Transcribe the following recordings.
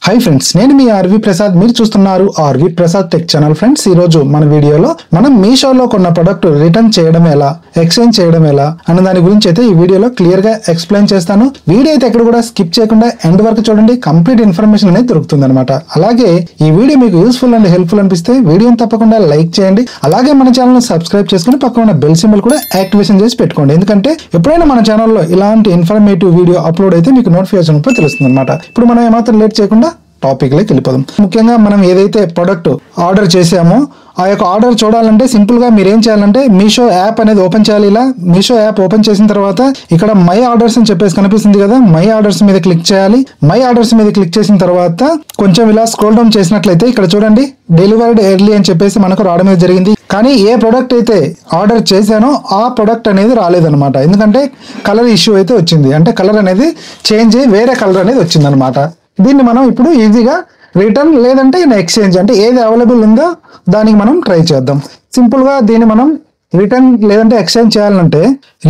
hi friends నేను మీ RV Prasad మీరు చూస్తున్నారు R V Prasad tech channel friends ఈ రోజు మన వీడియోలో మనం మీషోలో కొన్న ప్రొడక్ట్ రిటర్న్ చేయడం ఎలా ఎక్స్చేంజ్ చేయడం ఎలా అన్న దాని గురించి అయితే ఈ వీడియోలో క్లియర్ గా ఎక్స్‌ప్లెయిన్ చేస్తాను వీడియో అయితే ఎక్కడ కూడా స్కిప్ చేయకుండా ఎండ్ వరకు చూడండి కంప్లీట్ ఇన్ఫర్మేషన్ అనేది దొరుకుతుందన్నమాట అలాగే ఈ వీడియో మీకు యూస్ఫుల్ అండ్ హెల్ప్ఫుల్ అనిపిస్తే వీడియోని తప్పకుండా లైక్ చేయండి అలాగే మన ఛానల్ ని సబ్స్క్రైబ్ చేసుకొని పక్కన ఉన్న బెల్ సింబల్ కూడా యాక్టివేషన్ చేసి పెట్టుకోండి ఎందుకంటే ఎప్పుడైనా మన ఛానల్లో ఇలాంటి ఇన్ఫర్మేటివ్ వీడియో అప్లోడ్ అయితే మీకు నోటిఫికేషన్ అప్పుడు తెలుస్తుందన్నమాట ఇప్పుడు మనం ఏమాత్రం లేట్ చేయకుండా టాపిక్ లోకి వెళ్ళిపోదాం ముఖ్యంగా మనం ఏదైతే ప్రొడక్ట్ ఆర్డర్ చేసామో ఆ యొక్క ఆర్డర్ చూడాలంటే సింపుల్ గా మీరు ఏం చేయాలంటే మీషో యాప్ అనేది ఓపెన్ చేయాలి ఇలా మీషో యాప్ ఓపెన్ చేసిన తర్వాత ఇక్కడ మై ఆర్డర్స్ అని చెప్పేసి కనిపిస్తుంది కదా మై ఆర్డర్స్ మీద క్లిక్ చేయాలి మై ఆర్డర్స్ మీద క్లిక్ చేసిన తర్వాత కొంచెం ఇలా స్క్రోల్ డౌన్ చేసినట్లయితే ఇక్కడ చూడండి డెలివర్డ్ ఎర్లీ అని చెప్పేసి మనకు రావడం జరిగింది కానీ ఏ ప్రొడక్ట్ అయితే ఆర్డర్ చేశానో ఆ ప్రొడక్ట్ అనేది రాలేదన్నమాట ఎందుకంటే కలర్ ఇష్యూ అయితే వచ్చింది అంటే కలర్ అనేది చేంజ్ అయ్యి వేరే కలర్ అనేది వచ్చింది అనమాట దీన్ని మనం ఇప్పుడు ఈజీగా రిటర్న్ లేదంటే ఎక్స్చేంజ్ అంటే ఏది అవైలబుల్ ఉందో దానికి మనం ట్రై చేద్దాం సింపుల్ గా దీన్ని మనం రిటర్న్ లేదంటే ఎక్స్చేంజ్ చేయాలంటే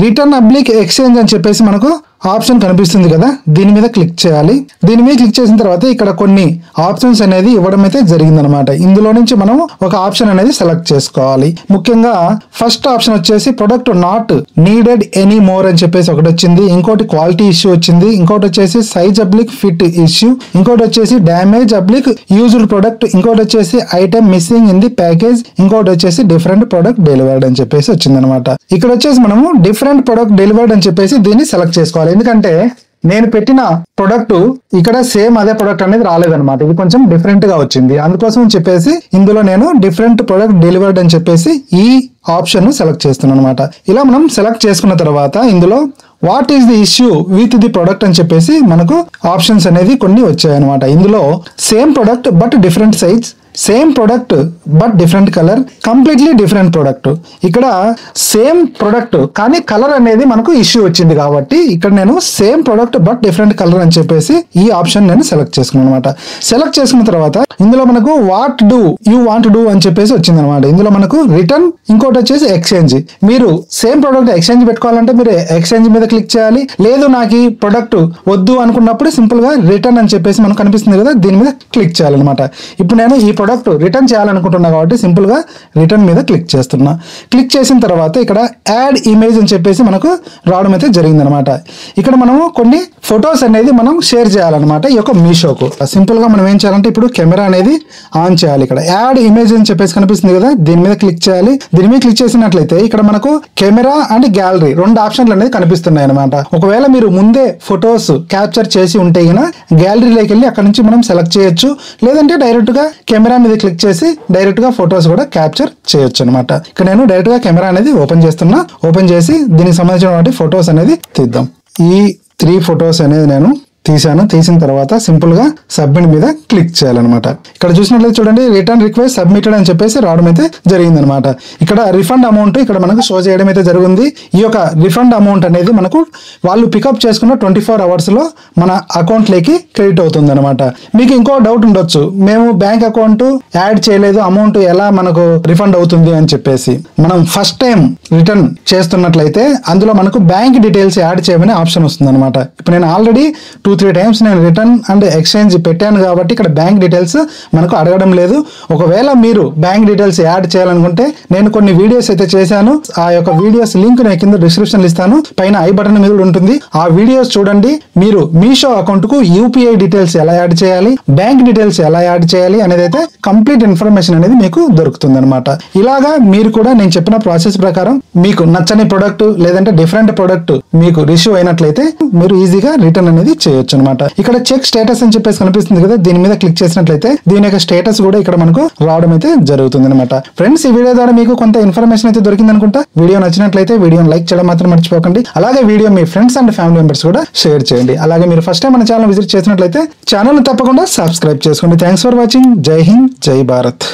రిటర్న్ అబ్లిక్ ఎక్స్చేంజ్ అని చెప్పేసి మనకు ఆప్షన్ కనిపిస్తుంది కదా దీని మీద క్లిక్ చేయాలి దీని మీద క్లిక్ చేసిన తర్వాత ఇక్కడ కొన్ని ఆప్షన్స్ అనేది ఇవ్వడం అయితే జరిగిందనమాట ఇందులో నుంచి మనం ఒక ఆప్షన్ అనేది సెలెక్ట్ చేసుకోవాలి ముఖ్యంగా ఫస్ట్ ఆప్షన్ వచ్చేసి product not needed any more అని చెప్పేసి ఒకటి వచ్చింది ఇంకోటి క్వాలిటీ ఇష్యూ వచ్చింది ఇంకోటి వచ్చేసి సైజ్ అబ్లిక్ ఫిట్ ఇష్యూ ఇంకోటి వచ్చేసి డ్యామేజ్ అబ్లిక్ యూజ్డ్ ప్రొడక్ట్ ఇంకోటి వచ్చేసి item missing in the package ఇంకోటి వచ్చేసి డిఫరెంట్ ప్రొడక్ట్ డెలివర్డ్ అని చెప్పేసి వచ్చింది అనమాట ఇక్కడ వచ్చేసి మనము డిఫరెంట్ ప్రొడక్ట్ డెలివర్డ్ అని చెప్పేసి దీన్ని సెలెక్ట్ చేసుకోవాలి ఎందుకంటే నేను పెట్టిన ప్రొడక్ట్ ఇక్కడ సేమ్ అదే ప్రొడక్ట్ అనేది రాలేదన్నమాట ఇది కొంచెం డిఫరెంట్ గా వచ్చింది అందుకోసం చెప్పేసి ఇందులో నేను డిఫరెంట్ ప్రొడక్ట్ డెలివర్డ్ అని చెప్పేసి ఈ ఆప్షన్ సెలెక్ట్ చేస్తున్నాను అనమాట ఇలా మనం సెలెక్ట్ చేసుకున్న తర్వాత ఇందులో what is the issue with the product అని చెప్పేసి మనకు ఆప్షన్స్ అనేది కొన్ని వచ్చాయి అనమాట ఇందులో same product but different size same product but different colour completely different product ఇక్కడ సేమ్ ప్రొడక్ట్ కానీ కలర్ అనేది మనకు ఇష్యూ వచ్చింది కాబట్టి ఇక్కడ నేను same product but different colour అని చెప్పేసి ఈ ఆప్షన్ నేను సెలెక్ట్ చేసుకున్నాను అనమాట సెలెక్ట్ చేసుకున్న తర్వాత ఇందులో మనకు what do you want do అని చెప్పేసి వచ్చింది అనమాట ఇందులో మనకు రిటర్న్ ఇంకోటి వచ్చేసి ఎక్స్చేంజ్ మీరు సేమ్ ప్రొడక్ట్ ఎక్స్చేంజ్ పెట్టుకోవాలంటే మీరు ఎక్స్చేంజ్ మీద క్లిక్ చేయాలి లేదు నాకు ఈ ప్రొడక్ట్ వద్దు అనుకున్నప్పుడు సింపుల్ గా రిటర్న్ అని చెప్పేసి మనకు కనిపిస్తుంది కదా దీని మీద క్లిక్ చేయాలన్నమాట ఇప్పుడు నేను ఈ ప్రొడక్ట్ రిటర్న్ చేయాలనుకుంటున్నా కాబట్టి సింపుల్ గా రిటర్న్ మీద క్లిక్ చేస్తున్నా క్లిక్ చేసిన తర్వాత ఇక్కడ యాడ్ ఇమేజ్ అని చెప్పేసి మనకు రావడం అయితే జరిగిందనమాట ఇక్కడ మనము కొన్ని ఫొటోస్ అనేది మనం షేర్ చేయాలన్నమాట ఈ యొక్క మీషోకు సింపుల్ గా మనం ఏం చేయాలంటే ఇప్పుడు కెమెరా అనేది ఆన్ చేయాలి ఇక్కడ యాడ్ ఇమేజ్ అని చెప్పేసి కనిపిస్తుంది కదా దీని మీద క్లిక్ చేయాలి దీని మీద క్లిక్ చేసినట్లయితే ఇక్కడ మనకు కెమెరా అండ్ గ్యాలరీ రెండు ఆప్షన్లు అనేది కనిపిస్తున్నాయి అనమాట ఒకవేళ మీరు ముందే ఫొటోస్ క్యాప్చర్ చేసి ఉంటే గ్యాలరీలోకి వెళ్ళి అక్కడ నుంచి మనం సెలెక్ట్ చేయొచ్చు లేదంటే డైరెక్ట్ గా కెమెరా మీద క్లిక్ చేసి డైరెక్ట్ గా ఫొటోస్ కూడా క్యాప్చర్ చేయొచ్చు అనమాట ఇక్కడ నేను డైరెక్ట్ గా కెమెరా అనేది ఓపెన్ చేస్తున్నా ఓపెన్ చేసి దీనికి సంబంధించిన ఫొటోస్ అనేది తీద్దాం ఈ 3 ఫొటోస్ అనేది నేను తీసిన తర్వాత సింపుల్ గా సబ్మిట్ మీద క్లిక్ చేయాలన్నమాట ఇక్కడ చూసినట్లయితే చూడండి రిటర్న్ రిక్వెస్ట్ సబ్మిటెడ్ అని చెప్పేసి రావడం అయితే జరిగిందనమాట ఇక్కడ రిఫండ్ అమౌంట్ ఇక్కడ మనకు షో చేయడం అయితే జరిగింది ఈ యొక్క రిఫండ్ అమౌంట్ అనేది మనకు వాళ్ళు పికప్ చేసుకున్న 24 అవర్స్ లో మన అకౌంట్ లోకి క్రెడిట్ అవుతుంది అనమాట మీకు ఇంకో డౌట్ ఉండొచ్చు మేము బ్యాంక్ అకౌంట్ యాడ్ చేయలేదు అమౌంట్ ఎలా మనకు రిఫండ్ అవుతుంది అని చెప్పేసి మనం ఫస్ట్ టైం రిటర్న్ చేస్తున్నట్లయితే అందులో మనకు బ్యాంక్ డీటెయిల్స్ యాడ్ చేయమని ఆప్షన్ వస్తుంది అనమాట ఇప్పుడు నేను ఆల్రెడీ 2-3 టైమ్స్ నేను రిటర్న్ అండ్ ఎక్స్చేంజ్ పెట్టాను కాబట్టి ఇక్కడ బ్యాంక్ డీటెయిల్స్ మనకు అడగడం లేదు ఒకవేళ మీరు బ్యాంక్ డీటెయిల్స్ యాడ్ చేయాలనుకుంటే నేను కొన్ని వీడియోస్ అయితే చేశాను ఆ యొక్క వీడియోస్ లింక్ నేను కింద డిస్క్రిప్షన్ ఇస్తాను పైన ఐ బటన్ మీద ఉంటుంది ఆ వీడియోస్ చూడండి మీరు మీషో అకౌంట్ కు యూపీఐ డీటెయిల్స్ ఎలా యాడ్ చేయాలి బ్యాంక్ డీటెయిల్స్ ఎలా యాడ్ చేయాలి అనేది అయితే కంప్లీట్ ఇన్ఫర్మేషన్ అనేది మీకు దొరుకుతుంది అనమాట ఇలాగా మీరు కూడా నేను చెప్పిన ప్రాసెస్ ప్రకారం మీకు నచ్చని ప్రొడక్ట్ లేదంటే డిఫరెంట్ ప్రొడక్ట్ మీకు రిసీవ్ అయినట్లయితే మీరు ఈజీగా రిటర్న్ అనేది చేయొచ్చు అనమాట ఇక్కడ చెక్ స్టేటస్ అని చెప్పేసి కనిపిస్తుంది కదా దీని మీద క్లిక్ చేసినట్లయితే దీని యొక్క స్టేటస్ కూడా ఇక్కడ మనకు రావడం అయితే జరుగుతుంది అనమాట ఫ్రెండ్స్ ఈ వీడియో ద్వారా మీకు కొంత ఇన్ఫర్మేషన్ అయితే దొరికింది అనుకుంటా వీడియో నచ్చినట్లయితే వీడియోని లైక్ చేయడం మాత్రం మర్చిపోకండి అలాగే video me friends and family members కూడా షేర్ చేయండి అలాగే మీరు ఫస్ట్ టైం మన ఛానల్ విజిట్ చేసినట్లయితే ఛానల్ తప్పకుండా సబ్స్క్రైబ్ చేసుకోండి థ్యాంక్స్ ఫర్ వాచింగ్ జై హింద్ జై భారత్